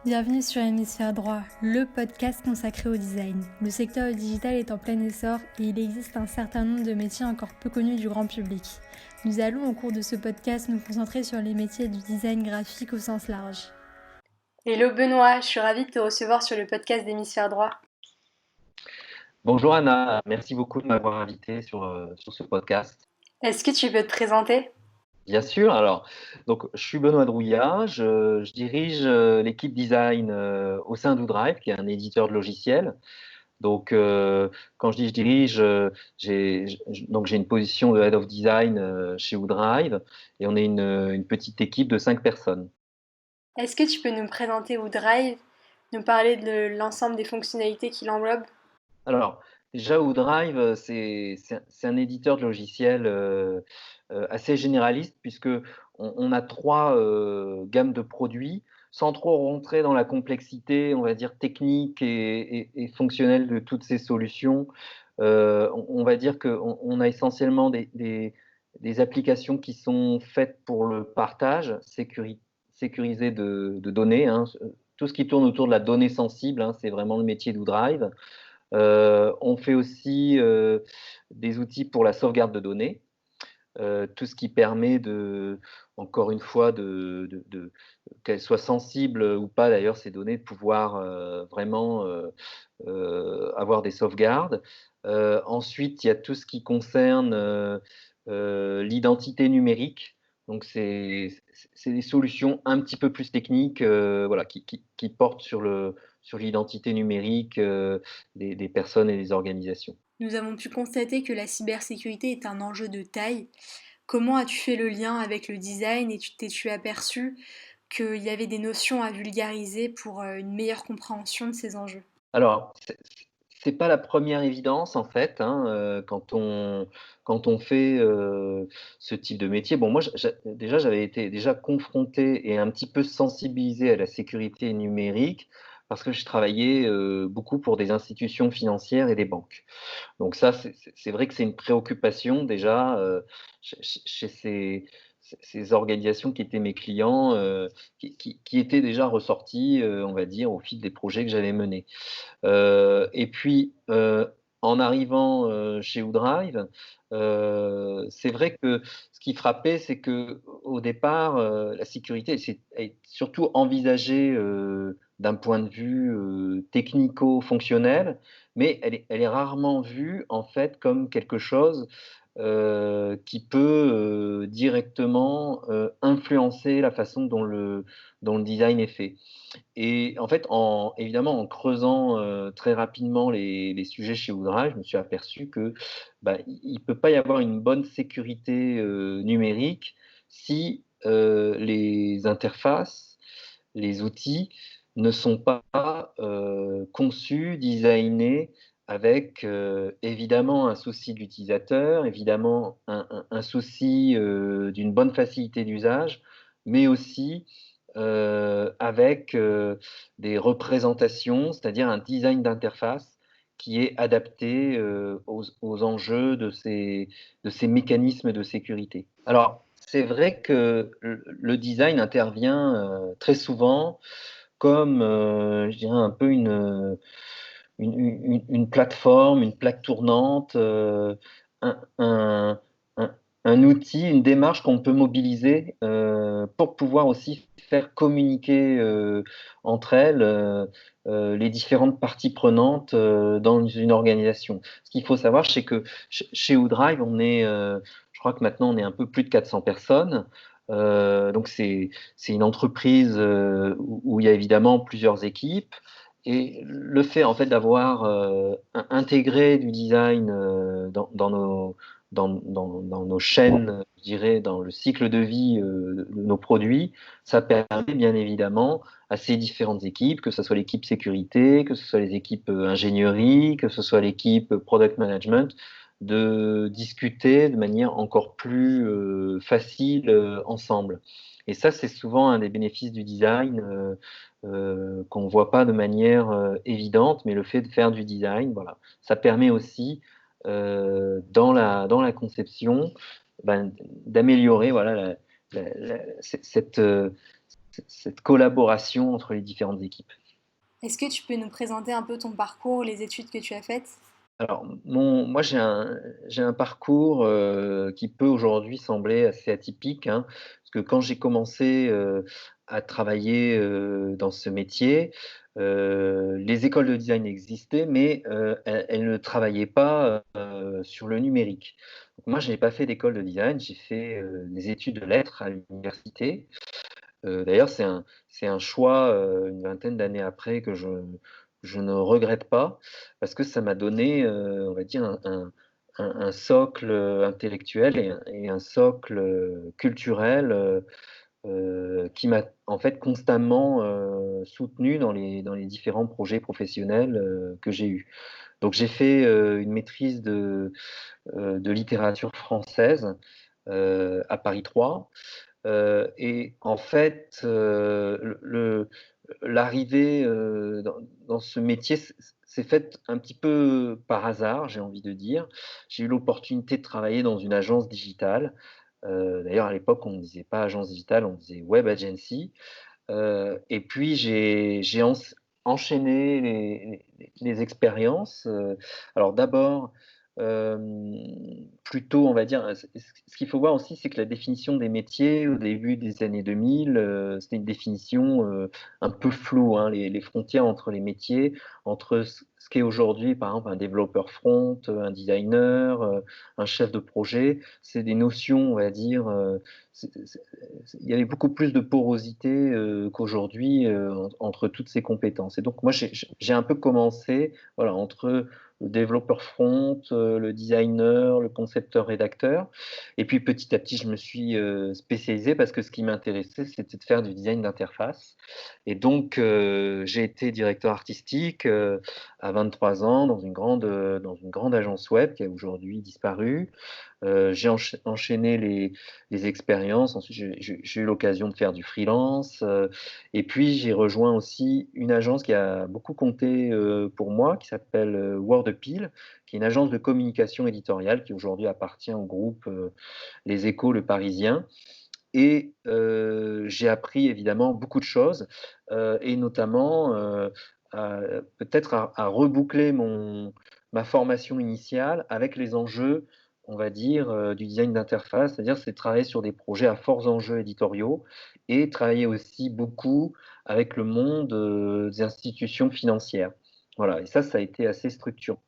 Bienvenue sur Hémisphère droit, le podcast consacré au design. Le secteur digital est en plein essor et il existe un certain nombre de métiers encore peu connus du grand public. Nous allons au cours de ce podcast nous concentrer sur les métiers du design graphique au sens large. Hello Benoît, je suis ravie de te recevoir sur le podcast d'Hémisphère droit. Bonjour Anna, merci beaucoup de m'avoir invité sur ce podcast. Est-ce que tu peux te présenter ? Bien sûr, donc je suis Benoît Drouillat, je dirige l'équipe design au sein d'Oudrive, qui est un éditeur de logiciels. Donc, quand je dis je dirige, j'ai une position de Head of Design chez Oudrive et on est une petite équipe de 5 personnes. Est-ce que tu peux nous présenter Woodrive, nous parler de l'ensemble des fonctionnalités qui l'englobent ? Alors, déjà, ODrive, c'est un éditeur de logiciels assez généraliste, puisque on a trois gammes de produits, sans trop rentrer dans la complexité, on va dire, technique et fonctionnelle de toutes ces solutions. On va dire qu'on a essentiellement des applications qui sont faites pour le partage sécurisé de données, hein. Tout ce qui tourne autour de la donnée sensible, hein, c'est vraiment le métier d'ODrive. On fait aussi des outils pour la sauvegarde de données, tout ce qui permet encore une fois, qu'elles soient sensibles ou pas d'ailleurs ces données, de pouvoir vraiment avoir des sauvegardes. Ensuite, il y a tout ce qui concerne l'identité numérique. Donc, c'est des solutions un petit peu plus techniques, voilà, qui portent sur l'identité numérique des personnes et des organisations. Nous avons pu constater que la cybersécurité est un enjeu de taille. Comment as-tu fait le lien avec le design et t'es-tu aperçu qu'il y avait des notions à vulgariser pour une meilleure compréhension de ces enjeux? Alors, c'est pas la première évidence en fait, hein, quand on fait ce type de métier. Bon, moi, déjà, j'avais été déjà confronté et un petit peu sensibilisé à la sécurité numérique parce que je travaillais beaucoup pour des institutions financières et des banques. Donc ça, c'est vrai que c'est une préoccupation déjà chez ces organisations qui étaient mes clients, qui étaient déjà ressortis, on va dire, au fil des projets que j'avais menés. Et puis, en arrivant chez Woodrive, c'est vrai que ce qui frappait, c'est que au départ, la sécurité est surtout envisagée d'un point de vue technico-fonctionnel, mais elle est rarement vue en fait comme quelque chose qui peut directement influencer la façon dont le design est fait. Et en fait, évidemment, en creusant très rapidement les sujets chez Woodrive, je me suis aperçu que il ne peut pas y avoir une bonne sécurité numérique si les interfaces, les outils ne sont pas conçus, designés avec évidemment un souci de l'utilisateur, évidemment un souci d'une bonne facilité d'usage, mais aussi avec des représentations, c'est-à-dire un design d'interface qui est adapté aux enjeux de ces mécanismes de sécurité. Alors, c'est vrai que le design intervient très souvent comme, je dirais, un peu une plateforme, une plaque tournante, un, un- un outil, une démarche qu'on peut mobiliser pour pouvoir aussi faire communiquer entre elles les différentes parties prenantes dans une organisation. Ce qu'il faut savoir, c'est que chez Woodrive, je crois que maintenant on est un peu plus de 400 personnes. Donc c'est une entreprise où il y a évidemment plusieurs équipes. Et le fait en fait d'avoir intégré du design dans nos chaînes, je dirais, dans le cycle de vie de nos produits, ça permet bien évidemment à ces différentes équipes, que ce soit l'équipe sécurité, que ce soit les équipes ingénierie, que ce soit l'équipe product management, de discuter de manière encore plus facile ensemble. Et ça, c'est souvent un des bénéfices du design qu'on ne voit pas de manière évidente, mais le fait de faire du design, voilà, ça permet aussi dans la conception d'améliorer voilà, cette, cette collaboration entre les différentes équipes. Est-ce que tu peux nous présenter un peu ton parcours, les études que tu as faites? Alors, moi, j'ai un parcours qui peut aujourd'hui sembler assez atypique, hein, parce que quand j'ai commencé à travailler dans ce métier, les écoles de design existaient, mais elles ne travaillaient pas sur le numérique. Donc, moi, je n'ai pas fait d'école de design, j'ai fait des études de lettres à l'université. D'ailleurs, c'est un choix, une vingtaine d'années après que je ne regrette pas parce que ça m'a donné, on va dire un socle, intellectuel et un socle, culturel, qui m'a en fait constamment, soutenu dans les différents projets professionnels, que j'ai eus. Donc j'ai fait, une maîtrise de littérature française, à Paris 3. Et en fait, l'arrivée, dans ce métier s'est faite un petit peu par hasard, j'ai envie de dire. J'ai eu l'opportunité de travailler dans une agence digitale. D'ailleurs à l'époque on ne disait pas agence digitale, on disait web agency. Et puis j'ai enchaîné les expériences. Alors d'abord, plutôt on va dire, ce qu'il faut voir aussi, c'est que la définition des métiers au début des années 2000, c'était une définition, un peu floue, hein. Les frontières entre les métiers, entre ce qu'est aujourd'hui par exemple un développeur front, un designer, un chef de projet, c'est des notions on va dire, c'est il y avait beaucoup plus de porosité qu'aujourd'hui entre toutes ces compétences. Et donc moi, j'ai un peu commencé voilà, entre le développeur front, le designer, le concepteur-rédacteur. Et puis petit à petit, je me suis spécialisé parce que ce qui m'intéressait, c'était de faire du design d'interface. Et donc, j'ai été directeur artistique à 23 ans dans une grande agence web qui a aujourd'hui disparu. J'ai enchaîné les expériences. Ensuite, j'ai eu l'occasion de faire du freelance. Et puis, j'ai rejoint aussi une agence qui a beaucoup compté pour moi, qui s'appelle Wordapil, qui est une agence de communication éditoriale qui aujourd'hui appartient au groupe Les Échos, Le Parisien. Et j'ai appris évidemment beaucoup de choses, et notamment peut-être à reboucler ma formation initiale avec les enjeux, on va dire, du design d'interface, c'est-à-dire c'est travailler sur des projets à forts enjeux éditoriaux et travailler aussi beaucoup avec le monde des institutions financières. Voilà, et ça a été assez structurant.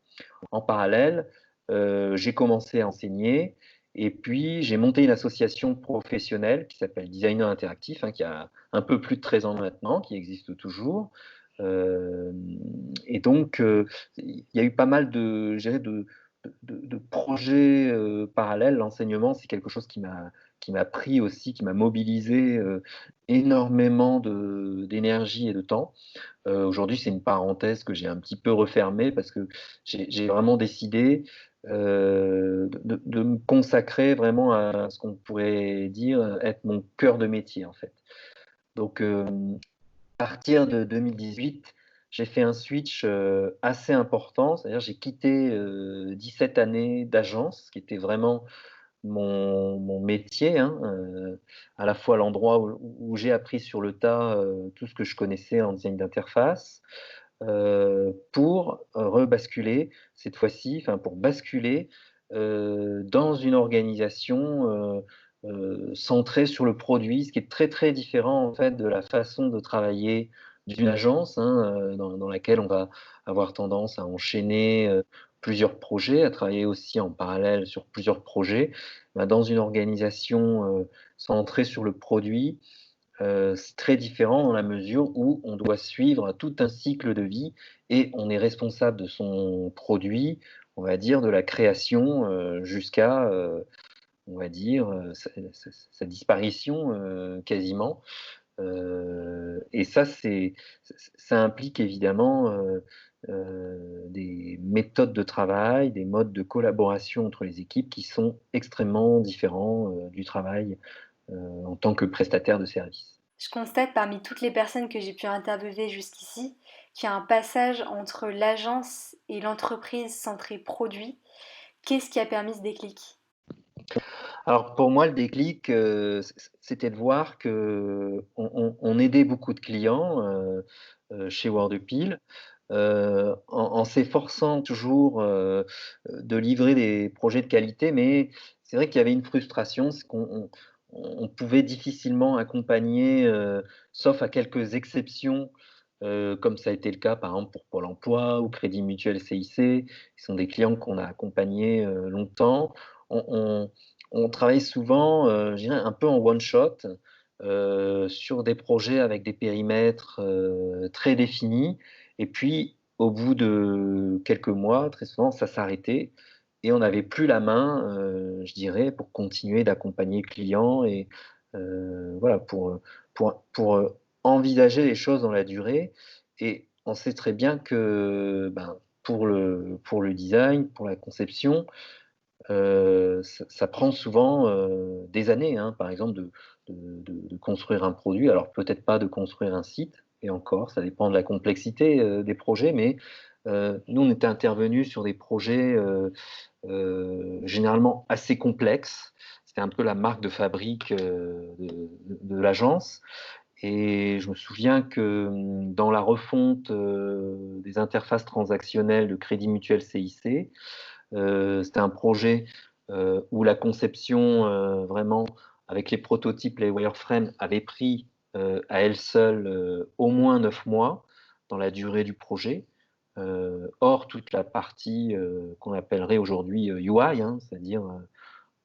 En parallèle, j'ai commencé à enseigner et puis j'ai monté une association professionnelle qui s'appelle Designer Interactif, hein, qui a un peu plus de 13 ans maintenant, qui existe toujours. Euh, et donc, il y a eu pas mal de, je dirais, de projets parallèles. L'enseignement, c'est quelque chose qui m'a pris aussi, qui m'a mobilisé énormément d'énergie et de temps. Aujourd'hui, c'est une parenthèse que j'ai un petit peu refermée parce que j'ai vraiment décidé de me consacrer vraiment à ce qu'on pourrait dire être mon cœur de métier en fait. Donc, à partir de 2018, j'ai fait un switch assez important, c'est-à-dire j'ai quitté 17 années d'agence, qui était vraiment mon métier, hein, à la fois l'endroit où j'ai appris sur le tas tout ce que je connaissais en design d'interface, pour rebasculer cette fois-ci, enfin pour basculer dans une organisation centrée sur le produit, ce qui est très très différent en fait de la façon de travailler d'une agence, hein, dans laquelle on va avoir tendance à enchaîner plusieurs projets, à travailler aussi en parallèle sur plusieurs projets. Ben, dans une organisation centrée sur le produit, c'est très différent dans la mesure où on doit suivre tout un cycle de vie et on est responsable de son produit, on va dire, de la création jusqu'à, on va dire, sa disparition quasiment. Et ça, ça implique évidemment des méthodes de travail, des modes de collaboration entre les équipes qui sont extrêmement différents du travail en tant que prestataire de service. Je constate parmi toutes les personnes que j'ai pu interviewer jusqu'ici qu'il y a un passage entre l'agence et l'entreprise centrée produit. Qu'est-ce qui a permis ce déclic? Alors pour moi, le déclic, c'était de voir qu'on aidait beaucoup de clients, chez Wordepil, en s'efforçant toujours, de livrer des projets de qualité. Mais c'est vrai qu'il y avait une frustration, c'est qu'on pouvait difficilement accompagner, sauf à quelques exceptions, comme ça a été le cas par exemple pour Pôle emploi ou Crédit Mutuel CIC, qui sont des clients qu'on a accompagnés, longtemps. On on travaille souvent, je dirais un peu en one shot, sur des projets avec des périmètres, très définis, et puis au bout de quelques mois, très souvent, ça s'arrêtait et on n'avait plus la main, je dirais, pour continuer d'accompagner le client et voilà, pour envisager les choses dans la durée. Et on sait très bien que, ben, pour le design, pour la conception, ça prend souvent, des années, hein. Par exemple, de construire un produit, alors peut-être pas de construire un site, et encore, ça dépend de la complexité, des projets, mais nous, on était intervenus sur des projets, généralement assez complexes. C'était un peu la marque de fabrique, de l'agence, et je me souviens que, dans la refonte, des interfaces transactionnelles de Crédit Mutuel CIC, c'était un projet, où la conception, vraiment avec les prototypes, les wireframes avaient pris, à elle seule, au moins 9 mois dans la durée du projet. Hors toute la partie, qu'on appellerait aujourd'hui, UI, hein, c'est-à-dire,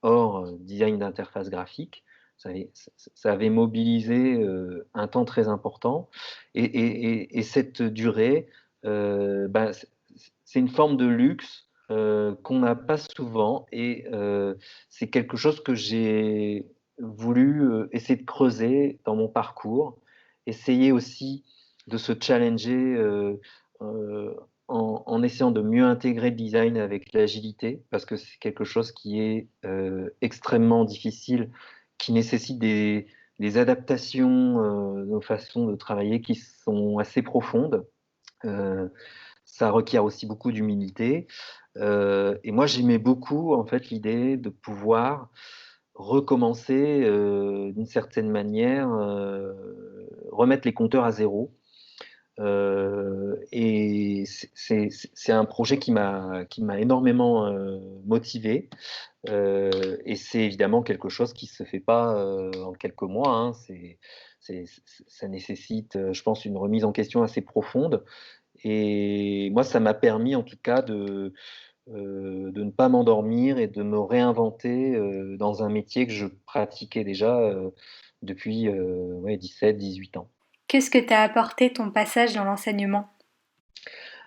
hors, design d'interface graphique. Ça avait mobilisé, un temps très important, et cette durée, bah, c'est une forme de luxe, qu'on n'a pas souvent, et c'est quelque chose que j'ai voulu, essayer de creuser dans mon parcours. Essayer aussi de se challenger, heu, en essayant de mieux intégrer le design avec l'agilité, parce que c'est quelque chose qui est, extrêmement difficile, qui nécessite des adaptations, nos façons de travailler qui sont assez profondes. Heu, Ça requiert aussi beaucoup d'humilité, et moi j'aimais beaucoup en fait l'idée de pouvoir recommencer, d'une certaine manière, remettre les compteurs à zéro. Et c'est un projet qui m'a énormément, motivé, et c'est évidemment quelque chose qui se fait pas, en quelques mois, hein. Ça nécessite, je pense, une remise en question assez profonde, et moi ça m'a permis en tout cas de ne pas m'endormir et de me réinventer, dans un métier que je pratiquais déjà, depuis, ouais, 17-18 ans. Qu'est-ce que t'a apporté ton passage dans l'enseignement?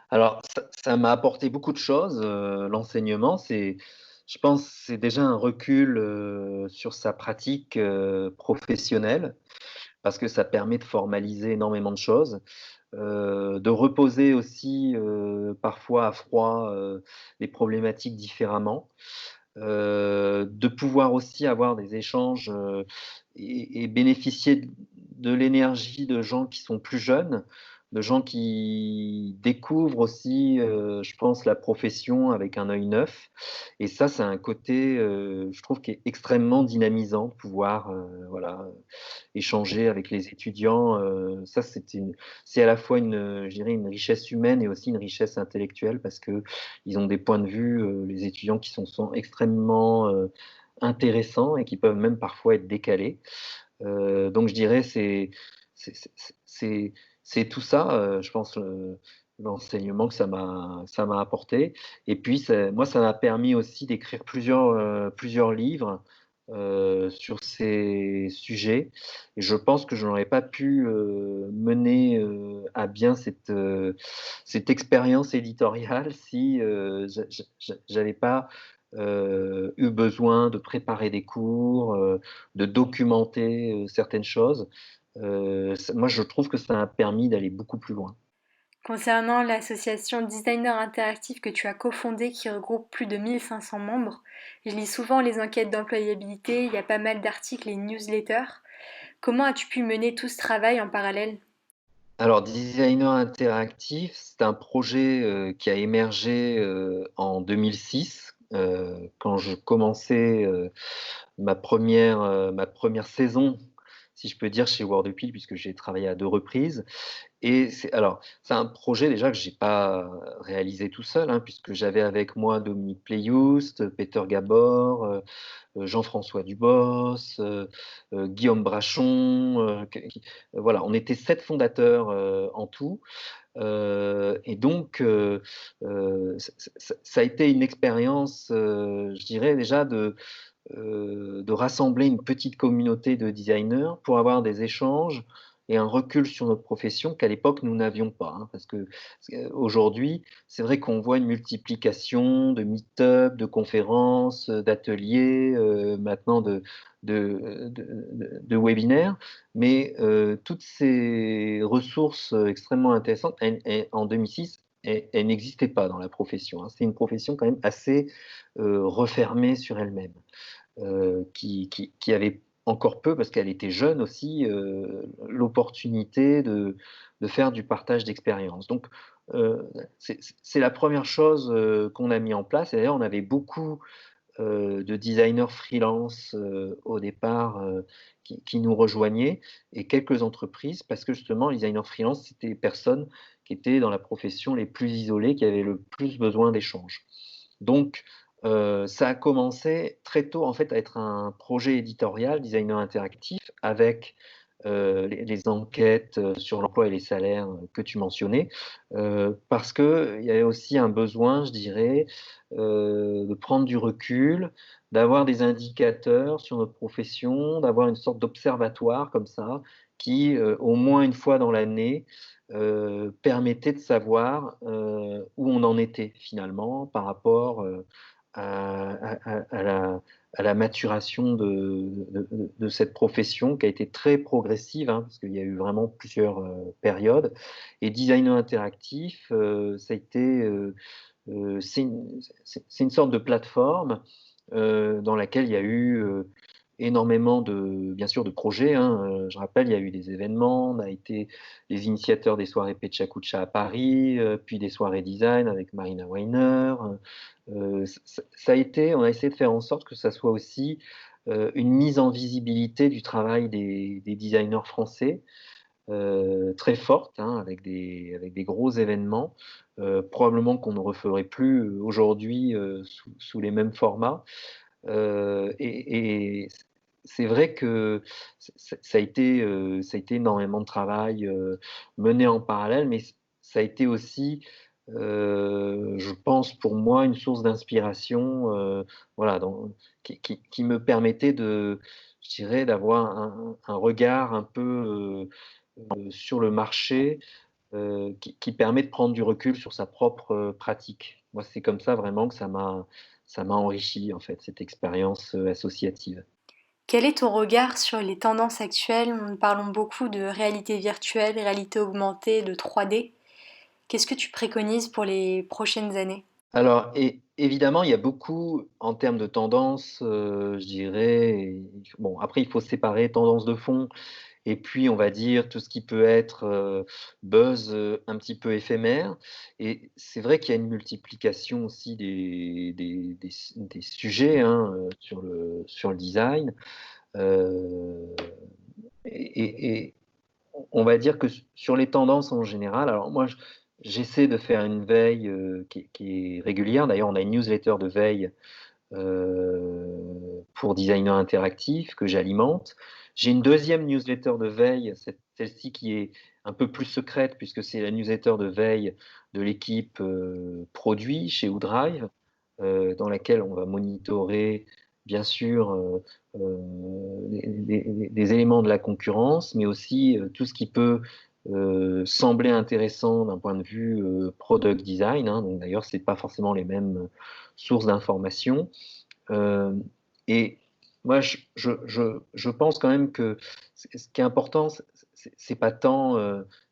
Alors ça m'a apporté beaucoup de choses, l'enseignement. Je pense, c'est déjà un recul, sur sa pratique, professionnelle, parce que ça permet de formaliser énormément de choses, de reposer aussi, parfois à froid, les problématiques différemment, de pouvoir aussi avoir des échanges, et bénéficier de l'énergie de gens qui sont plus jeunes, de gens qui découvrent aussi, je pense, la profession avec un œil neuf, et ça, c'est un côté, je trouve, qui est extrêmement dynamisant de pouvoir, voilà, échanger avec les étudiants. Ça, c'est à la fois je dirais une richesse humaine et aussi une richesse intellectuelle, parce qu'ils ont des points de vue, les étudiants, qui sont extrêmement, intéressants, et qui peuvent même parfois être décalés. Donc je dirais c'est c'est c'est c'est tout ça, je pense, l'enseignement que ça m'a apporté. Et puis moi, ça m'a permis aussi d'écrire plusieurs livres, sur ces sujets, et je pense que je n'aurais pas pu, mener, à bien cette expérience éditoriale si, j'avais pas, eu besoin de préparer des cours, de documenter, certaines choses. Moi, je trouve que ça a permis d'aller beaucoup plus loin. Concernant l'association Designer Interactif que tu as cofondée qui regroupe plus de 1500 membres, je lis souvent les enquêtes d'employabilité, il y a pas mal d'articles et newsletters. Comment as-tu pu mener tout ce travail en parallèle? Alors, Designer Interactif, c'est un projet, qui a émergé, en 2006, quand je commençais, ma première saison, si je peux dire, chez Wordapil, puisque j'ai travaillé à 2 reprises. Et c'est un projet déjà que j'ai pas réalisé tout seul, hein, puisque j'avais avec moi Dominique Playoust, Peter Gabor, Jean-François Dubos, Guillaume Brachon, voilà, on était 7 fondateurs, en tout. Et donc, ça a été une expérience, je dirais déjà de rassembler une petite communauté de designers pour avoir des échanges et un recul sur notre profession qu'à l'époque nous n'avions pas, hein, parce que aujourd'hui, c'est vrai qu'on voit une multiplication de meet-up, de conférences, d'ateliers, maintenant de webinaires, mais toutes ces ressources extrêmement intéressantes, en 2006, elles n'existaient pas dans la profession, hein. C'est une profession quand même assez refermée sur elle-même, qui avait encore peu, parce qu'elle était jeune aussi, l'opportunité de faire du partage d'expérience. Donc, c'est la première chose qu'on a mis en place. Et d'ailleurs, on avait beaucoup de designers freelance au départ qui nous rejoignaient, et quelques entreprises, parce que justement, les designers freelance, c'était les personnes qui étaient dans la profession les plus isolées, qui avaient le plus besoin d'échanges. Donc, ça a commencé très tôt en fait à être un projet éditorial, designer interactif, avec les enquêtes sur l'emploi et les salaires que tu mentionnais, parce qu'il y avait aussi un besoin, je dirais, de prendre du recul, d'avoir des indicateurs sur notre profession, d'avoir une sorte d'observatoire comme ça, qui, au moins une fois dans l'année, permettait de savoir où on en était finalement par rapport à la maturation de cette profession qui a été très progressive, hein, parce qu'il y a eu vraiment plusieurs périodes. Et designer interactif, ça a été, c'est une sorte de plateforme dans laquelle il y a eu énormément bien sûr, de projets, hein. Je rappelle, il y a eu des événements, on a été les initiateurs des soirées Pecha à Paris, puis des soirées design avec Marina Weiner. On a essayé de faire en sorte que ça soit aussi une mise en visibilité du travail des designers français, très forte, hein, avec des gros événements, probablement qu'on ne referait plus aujourd'hui sous les mêmes formats. Et c'est vrai que ça a été énormément de travail mené en parallèle, mais ça a été aussi, je pense pour moi, une source d'inspiration, voilà, qui me permettait je dirais, d'avoir un regard un peu sur le marché, qui permet de prendre du recul sur sa propre pratique. Moi, c'est comme ça vraiment que ça m'a enrichi, en fait, cette expérience associative. Quel est ton regard sur les tendances actuelles? Nous parlons beaucoup de réalité virtuelle, réalité augmentée, de 3D. Qu'est-ce que tu préconises pour les prochaines années? Alors, évidemment, il y a beaucoup en termes de tendances, je dirais. Bon, après, il faut séparer tendance de fond et puis, on va dire, tout ce qui peut être buzz un petit peu éphémère. Et c'est vrai qu'il y a une multiplication aussi des sujets, hein, sur le design. Euh, et on va dire que sur les tendances en général, alors moi, j'essaie de faire une veille qui est régulière. D'ailleurs, on a une newsletter de veille pour designer interactif que j'alimente. J'ai une deuxième newsletter de veille, celle-ci qui est un peu plus secrète, puisque c'est la newsletter de veille de l'équipe produit chez Woodrive, dans laquelle on va monitorer, bien sûr, des éléments de la concurrence, mais aussi tout ce qui peut sembler intéressant d'un point de vue product design, hein. Donc d'ailleurs, c'est pas forcément les mêmes sources d'informations. Euh, et moi, je pense quand même que ce qui est important, c'est pas tant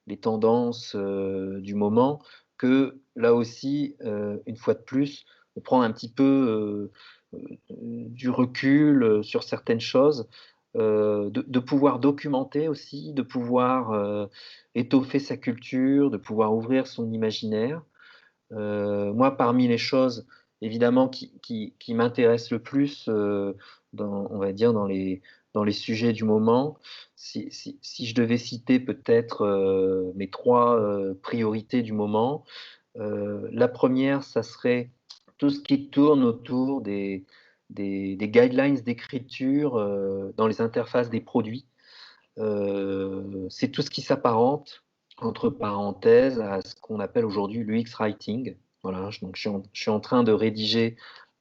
les tendances du moment, que là aussi, une fois de plus, de prendre un petit peu du recul sur certaines choses, de pouvoir documenter aussi, de pouvoir étoffer sa culture, de pouvoir ouvrir son imaginaire. Moi, parmi les choses, évidemment, qui m'intéressent le plus on va dire, dans les sujets du moment. Si je devais citer peut-être mes 3 priorités du moment, la première, ça serait tout ce qui tourne autour des guidelines d'écriture dans les interfaces des produits. C'est tout ce qui s'apparente, entre parenthèses, à ce qu'on appelle aujourd'hui l'UX Writing. Voilà, donc je suis en train de rédiger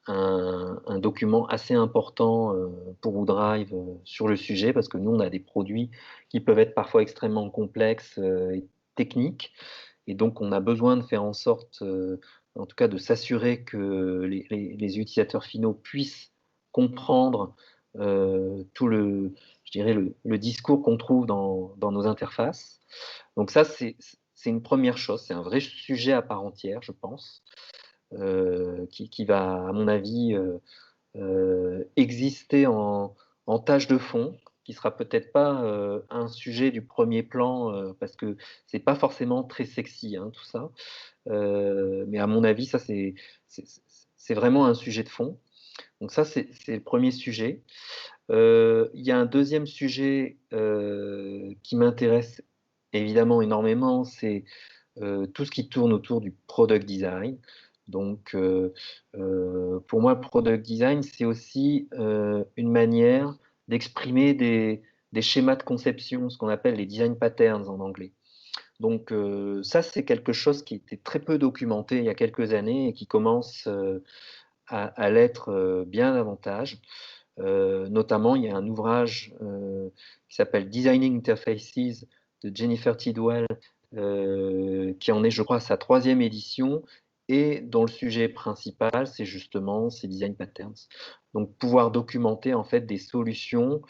un document assez important pour WooDrive sur le sujet, parce que nous, on a des produits qui peuvent être parfois extrêmement complexes et techniques, et donc on a besoin de faire en sorte, en tout cas de s'assurer que les utilisateurs finaux puissent comprendre tout je dirais le discours qu'on trouve dans nos interfaces. Donc ça, c'est une première chose, c'est un vrai sujet à part entière, je pense, qui va, à mon avis, exister en tâche de fond, qui sera peut-être pas un sujet du premier plan, parce que c'est pas forcément très sexy, hein, tout ça. Mais à mon avis, ça c'est c'est vraiment un sujet de fond. Donc ça, c'est le premier sujet. Il y a un deuxième sujet qui m'intéresse évidemment énormément, c'est tout ce qui tourne autour du product design. Donc, pour moi, le product design, c'est aussi une manière d'exprimer des schémas de conception, ce qu'on appelle les design patterns en anglais. Donc, ça, c'est quelque chose qui était très peu documenté il y a quelques années et qui commence à l'être bien davantage. Notamment, il y a un ouvrage qui s'appelle Designing Interfaces de Jennifer Tidwell, qui en est, je crois, à sa 3e édition, et dont le sujet principal, c'est justement ces design patterns. Donc, pouvoir documenter en fait des solutions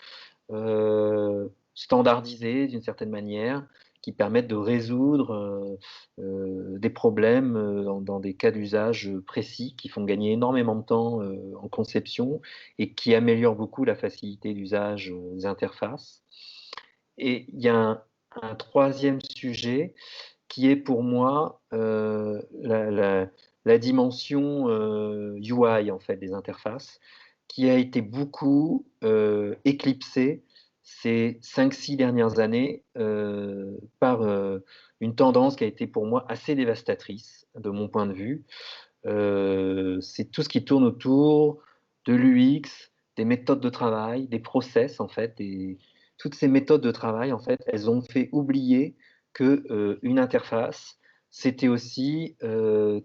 standardisées d'une certaine manière, qui permettent de résoudre des problèmes dans des cas d'usage précis, qui font gagner énormément de temps en conception et qui améliorent beaucoup la facilité d'usage des interfaces. Et il y a un 3e sujet qui est pour moi la dimension UI en fait des interfaces, qui a été beaucoup éclipsée ces 5-6 dernières années par une tendance qui a été pour moi assez dévastatrice de mon point de vue. C'est tout ce qui tourne autour de l'UX, des méthodes de travail, des process en fait, toutes ces méthodes de travail en fait, elles ont fait oublier que une interface, c'était aussi une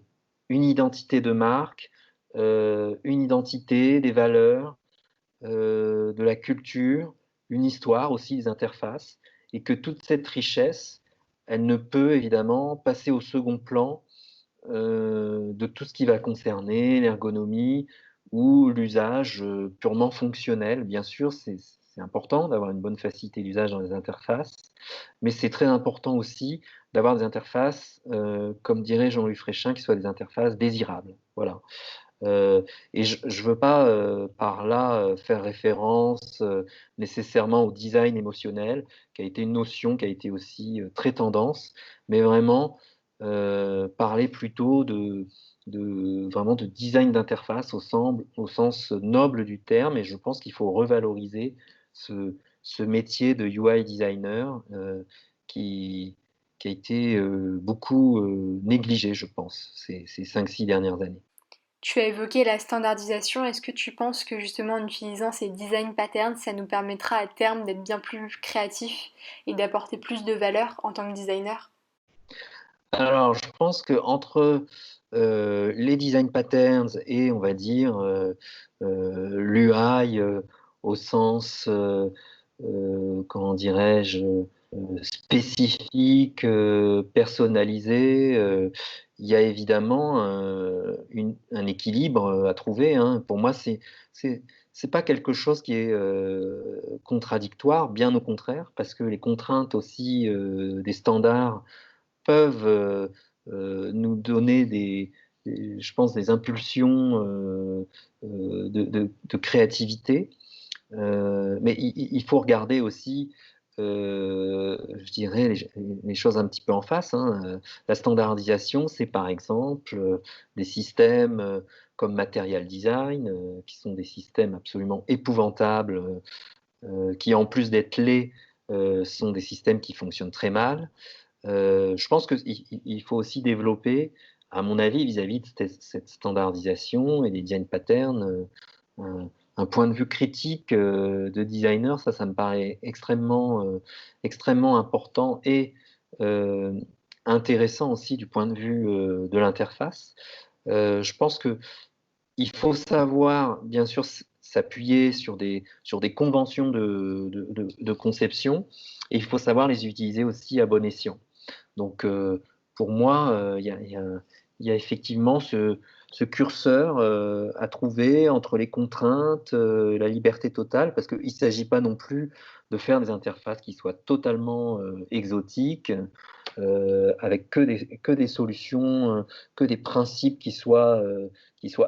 identité de marque, une identité, des valeurs, de la culture, une histoire aussi des interfaces, et que toute cette richesse, elle ne peut évidemment passer au second plan de tout ce qui va concerner l'ergonomie ou l'usage purement fonctionnel. Bien sûr, c'est important d'avoir une bonne facilité d'usage dans les interfaces, mais c'est très important aussi d'avoir des interfaces, comme dirait Jean-Louis Fréchin, qui soient des interfaces désirables. Voilà. Et je ne veux pas par là faire référence nécessairement au design émotionnel, qui a été une notion qui a été aussi très tendance, mais vraiment parler plutôt vraiment de design d'interface au sens noble du terme, et je pense qu'il faut revaloriser ce métier de UI designer qui, qui a été beaucoup négligé, je pense, ces 5-6 dernières années. Tu as évoqué la standardisation. Est-ce que tu penses que justement en utilisant ces design patterns, ça nous permettra à terme d'être bien plus créatifs et d'apporter plus de valeur en tant que designer? Alors, je pense que entre les design patterns et, on va dire, l'UI au sens, comment dirais-je, spécifique, personnalisé, il y a évidemment un équilibre à trouver, hein. Pour moi, c'est, c'est pas quelque chose qui est contradictoire, bien au contraire, parce que les contraintes aussi des standards peuvent nous donner je pense, des impulsions de créativité. Mais il faut regarder aussi je dirais les choses un petit peu en face, hein. La standardisation, c'est par exemple des systèmes comme Material Design, qui sont des systèmes absolument épouvantables, qui en plus d'être laids, sont des systèmes qui fonctionnent très mal. Je pense qu'il faut aussi développer, à mon avis, vis-à-vis de cette standardisation et des design patterns, un point de vue critique de designer. Ça me paraît extrêmement important et euh, intéressant aussi du point de vue de l'interface. Je pense qu'il faut savoir, bien sûr, s'appuyer sur des conventions de conception, et il faut savoir les utiliser aussi à bon escient. Donc, pour moi, il y a effectivement ce curseur à trouver entre les contraintes, la liberté totale, parce qu'il ne s'agit pas non plus de faire des interfaces qui soient totalement exotiques, avec que des solutions, que des principes qui soient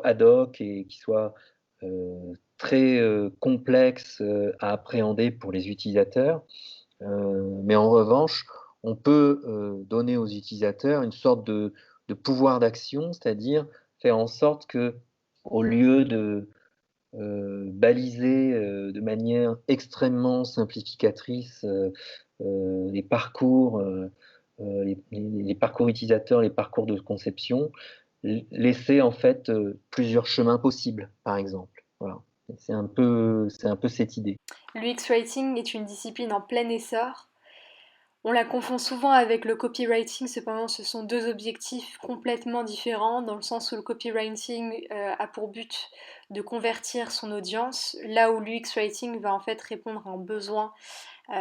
ad hoc et qui soient très complexes à appréhender pour les utilisateurs. Mais en revanche, on peut donner aux utilisateurs une sorte de pouvoir d'action, c'est-à-dire faire en sorte que, au lieu de baliser de manière extrêmement simplificatrice les parcours, les parcours utilisateurs, les parcours de conception, laisser en fait plusieurs chemins possibles, par exemple. Voilà. C'est un peu cette idée. L'UX Writing est une discipline en plein essor. On la confond souvent avec le copywriting, cependant ce sont deux objectifs complètement différents dans le sens où le copywriting a pour but de convertir son audience, là où l'UX Writing va en fait répondre à un besoin,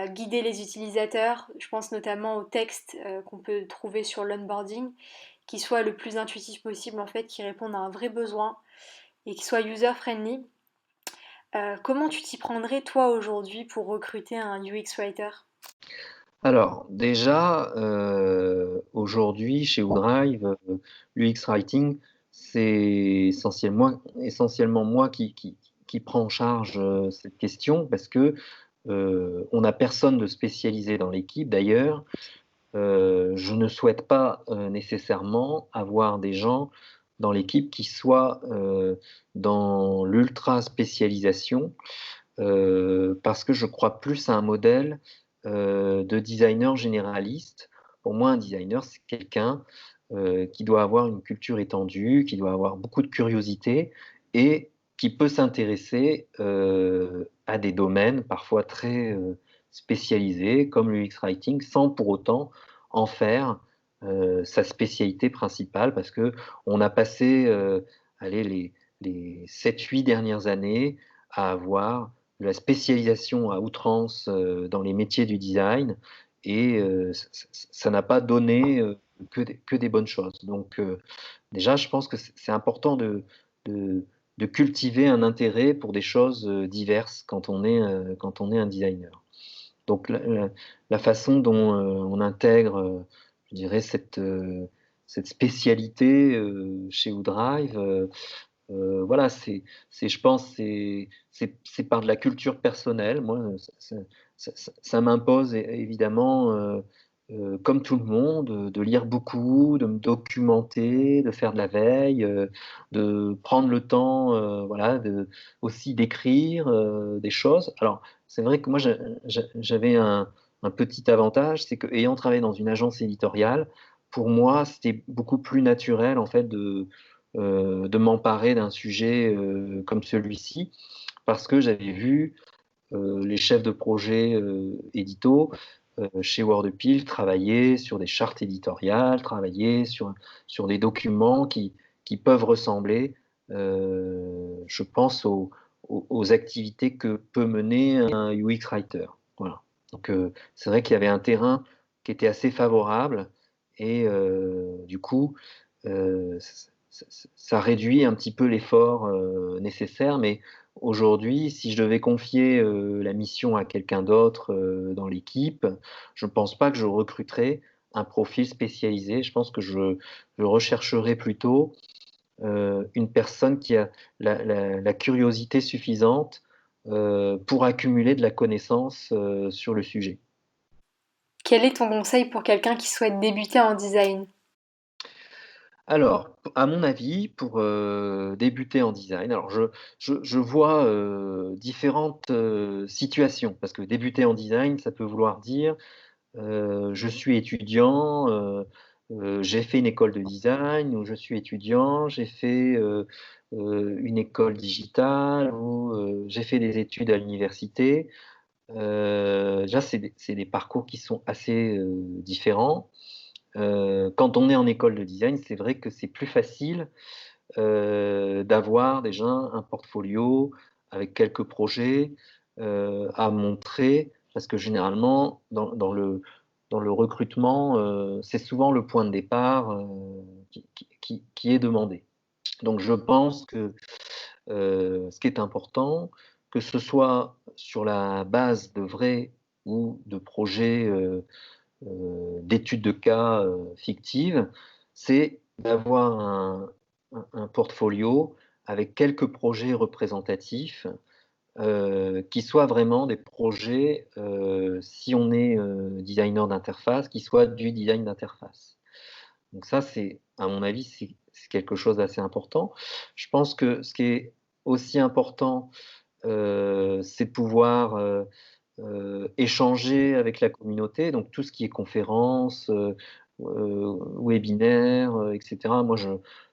guider les utilisateurs. Je pense notamment au texte qu'on peut trouver sur l'onboarding, qui soit le plus intuitif possible en fait, qui réponde à un vrai besoin et qui soit user-friendly. Comment tu t'y prendrais toi aujourd'hui pour recruter un UX Writer? Alors, déjà, aujourd'hui, chez Woodrive, l'UX Writing, c'est essentiellement moi qui prends en charge cette question parce que on n'a personne de spécialisé dans l'équipe. D'ailleurs, je ne souhaite pas nécessairement avoir des gens dans l'équipe qui soient dans l'ultra spécialisation parce que je crois plus à un modèle de designer généraliste. Pour moi, un designer, c'est quelqu'un qui doit avoir une culture étendue, qui doit avoir beaucoup de curiosité et qui peut s'intéresser à des domaines parfois très spécialisés, comme le X-Writing, sans pour autant en faire sa spécialité principale, parce que on a passé allez, les 7-8 dernières années à avoir de la spécialisation à outrance dans les métiers du design et ça n'a pas donné que des bonnes choses. Donc déjà, je pense que c'est important de cultiver un intérêt pour des choses diverses quand on est un designer. Donc la façon dont on intègre, je dirais, cette spécialité chez Woodrive, voilà, je pense, c'est par de la culture personnelle. Moi, ça m'impose évidemment, comme tout le monde, de lire beaucoup, de me documenter, de faire de la veille, de prendre le temps, voilà, aussi d'écrire des choses. Alors, c'est vrai que moi, j'avais un petit avantage, c'est que ayant travaillé dans une agence éditoriale, pour moi, c'était beaucoup plus naturel en fait de m'emparer d'un sujet comme celui-ci, parce que j'avais vu les chefs de projet édito chez Wordapil travailler sur des chartes éditoriales, travailler sur des documents qui peuvent ressembler, je pense, aux activités que peut mener un UX writer. Voilà. Donc c'est vrai qu'il y avait un terrain qui était assez favorable et du coup, euh, ça réduit un petit peu l'effort nécessaire, mais aujourd'hui, si je devais confier la mission à quelqu'un d'autre dans l'équipe, je ne pense pas que je recruterais un profil spécialisé. Je pense que je rechercherais plutôt une personne qui a la curiosité suffisante pour accumuler de la connaissance sur le sujet. Quel est ton conseil pour quelqu'un qui souhaite débuter en design? Alors, à mon avis, pour, débuter en design, alors je vois, différentes, situations parce que débuter en design, ça peut vouloir dire, je suis étudiant, j'ai fait une école de design ou je suis étudiant, j'ai fait, une école digitale ou, j'ai fait des études à l'université. Déjà c'est des parcours qui sont assez, différents. Quand on est en école de design, c'est vrai que c'est plus facile, d'avoir déjà un portfolio avec quelques projets, à montrer parce que généralement dans le recrutement, c'est souvent le point de départ, qui est demandé. Donc je pense que, ce qui est important, que ce soit sur la base de vrais ou de projets, d'études de cas, fictives, c'est d'avoir un portfolio avec quelques projets représentatifs, qui soient vraiment des projets, si on est, designer d'interface, qui soient du design d'interface. Donc ça, c'est à mon avis, c'est quelque chose d'assez important. Je pense que ce qui est aussi important, c'est de pouvoir, échanger avec la communauté, donc tout ce qui est conférences, webinaires, et cetera. Moi,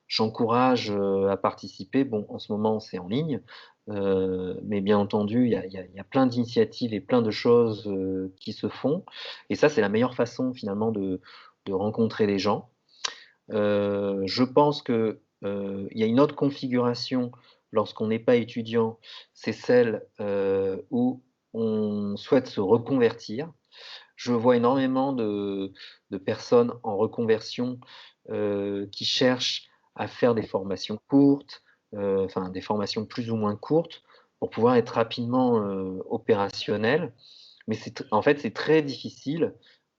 j'encourage, à participer. Bon, en ce moment, c'est en ligne, mais bien entendu, il y a plein d'initiatives et plein de choses, qui se font et ça, c'est la meilleure façon finalement de rencontrer les gens. Je pense que, il y a une autre configuration lorsqu'on n'est pas étudiant, c'est celle, où on souhaite se reconvertir. Je vois énormément de personnes en reconversion, qui cherchent à faire des formations courtes, enfin des formations plus ou moins courtes pour pouvoir être rapidement, opérationnel. Mais en fait, c'est très difficile,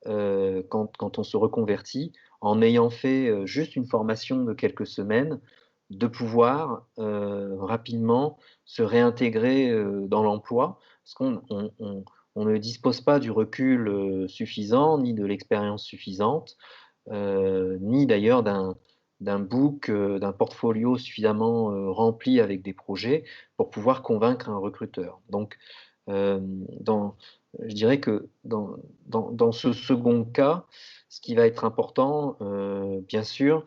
quand on se reconvertit, en ayant fait, juste une formation de quelques semaines, de pouvoir, rapidement se réintégrer, dans l'emploi. Parce qu'on ne dispose pas du recul, suffisant, ni de l'expérience suffisante, ni d'ailleurs d'un book, d'un portfolio suffisamment, rempli avec des projets pour pouvoir convaincre un recruteur. Donc, dans je dirais que dans ce second cas, ce qui va être important, bien sûr,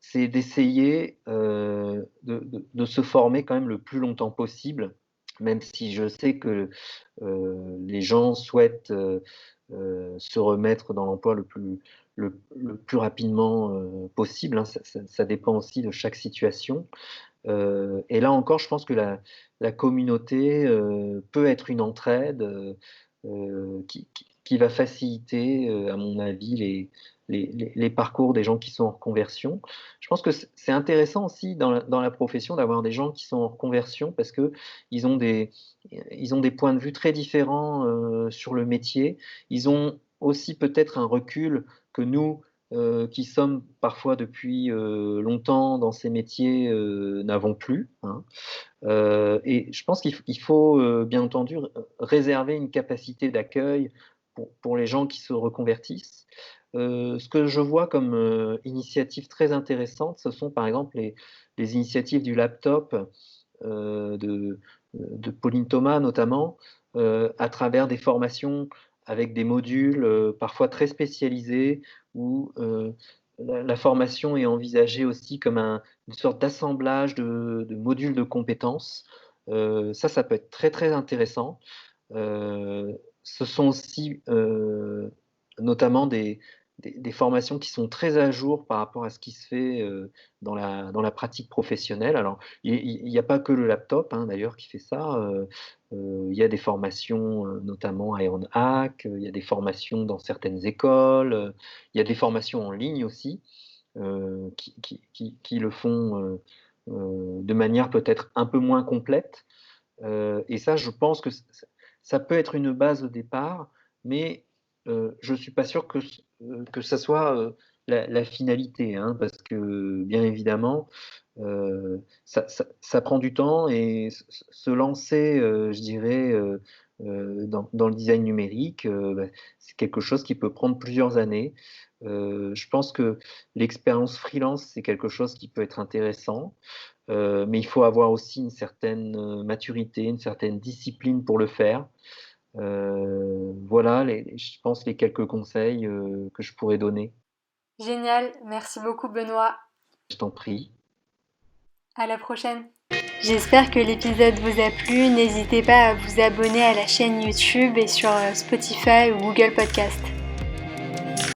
c'est d'essayer, de se former quand même le plus longtemps possible, même si je sais que, les gens souhaitent, se remettre dans l'emploi le plus rapidement, possible, hein. Ça dépend aussi de chaque situation. Et là encore, je pense que la communauté, peut être une entraide, qui va faciliter, à mon avis, les parcours des gens qui sont en reconversion. Je pense que c'est intéressant aussi dans la profession d'avoir des gens qui sont en reconversion parce qu'ils ont des points de vue très différents, sur le métier. Ils ont aussi peut-être un recul que nous, qui sommes parfois depuis, longtemps dans ces métiers, n'avons plus, hein. Et je pense qu'il faut, bien entendu, réserver une capacité d'accueil pour les gens qui se reconvertissent. Ce que je vois comme, initiative très intéressante, ce sont par exemple les initiatives du laptop, de Pauline Thomas notamment, à travers des formations avec des modules, parfois très spécialisés où, la formation est envisagée aussi comme une sorte d'assemblage de modules de compétences. Ça peut être très, très intéressant. Ce sont aussi, notamment des formations qui sont très à jour par rapport à ce qui se fait, dans la pratique professionnelle. Alors, il y a pas que le laptop, hein, d'ailleurs qui fait ça, il y a des formations, notamment à Hack, il y a des formations dans certaines écoles, il y a des formations en ligne aussi, qui le font, de manière peut-être un peu moins complète. Et ça, je pense que ça peut être une base de départ, mais je ne suis pas sûr que ça soit, la finalité, hein, parce que, bien évidemment, ça prend du temps et se lancer, je dirais, dans le design numérique, c'est quelque chose qui peut prendre plusieurs années. Je pense que l'expérience freelance, c'est quelque chose qui peut être intéressant, mais il faut avoir aussi une certaine maturité, une certaine discipline pour le faire. Voilà, je pense les quelques conseils que je pourrais donner. Génial, merci beaucoup Benoît. Je t'en prie. À la prochaine. J'espère que l'épisode vous a plu. N'hésitez pas à vous abonner à la chaîne YouTube et sur Spotify ou Google Podcast.